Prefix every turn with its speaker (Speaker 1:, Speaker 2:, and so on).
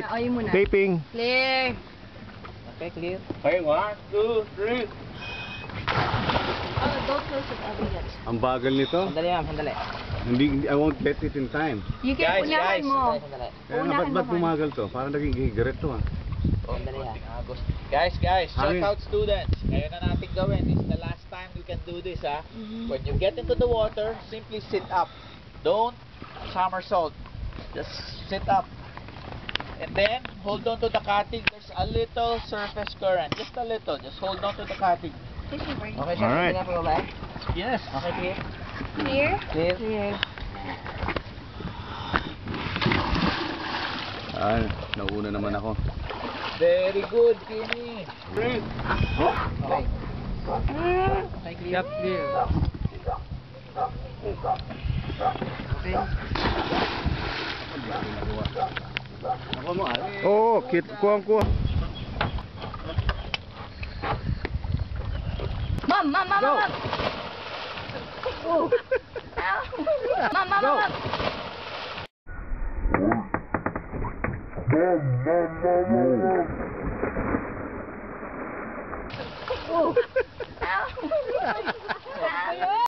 Speaker 1: Oh, yun muna.
Speaker 2: Taping.
Speaker 1: Clear.
Speaker 3: Okay, clear.
Speaker 4: Okay, 1, 2, 3.
Speaker 1: Oh, don't close it again.
Speaker 2: Ang bagal nito.
Speaker 3: Sandali ma'am, sandali.
Speaker 2: Hindi, I won't get it in time.
Speaker 1: You can unahan mo.
Speaker 3: Sandali.
Speaker 2: Kaya nga,
Speaker 1: Unahan
Speaker 2: ba't
Speaker 1: mo.
Speaker 2: bumagal to? Parang naging higaret to, ah.
Speaker 3: Sandali ha.
Speaker 4: Guys, shout
Speaker 2: Hangin.
Speaker 4: out students. Ngayon na natin gawin. It's the last time we can do this, ha? When you get into the water, simply sit up. Don't somersault. Just sit up. And then, hold on to the cutting. There's a little surface current. Just a little. Just hold on to the cutting.
Speaker 3: Okay, sir.
Speaker 2: Alright.
Speaker 3: Sandali po ba?
Speaker 4: Yes.
Speaker 3: Okay, clear.
Speaker 1: Clear?
Speaker 3: Clear.
Speaker 1: Clear.
Speaker 2: Ah, nauna naman ako.
Speaker 4: Very good, Kimi.
Speaker 3: Okay. Okay, clear. Clear. Okay.
Speaker 4: Ako mo,
Speaker 2: Oo, kuha.
Speaker 1: Mom! Oh. Mom!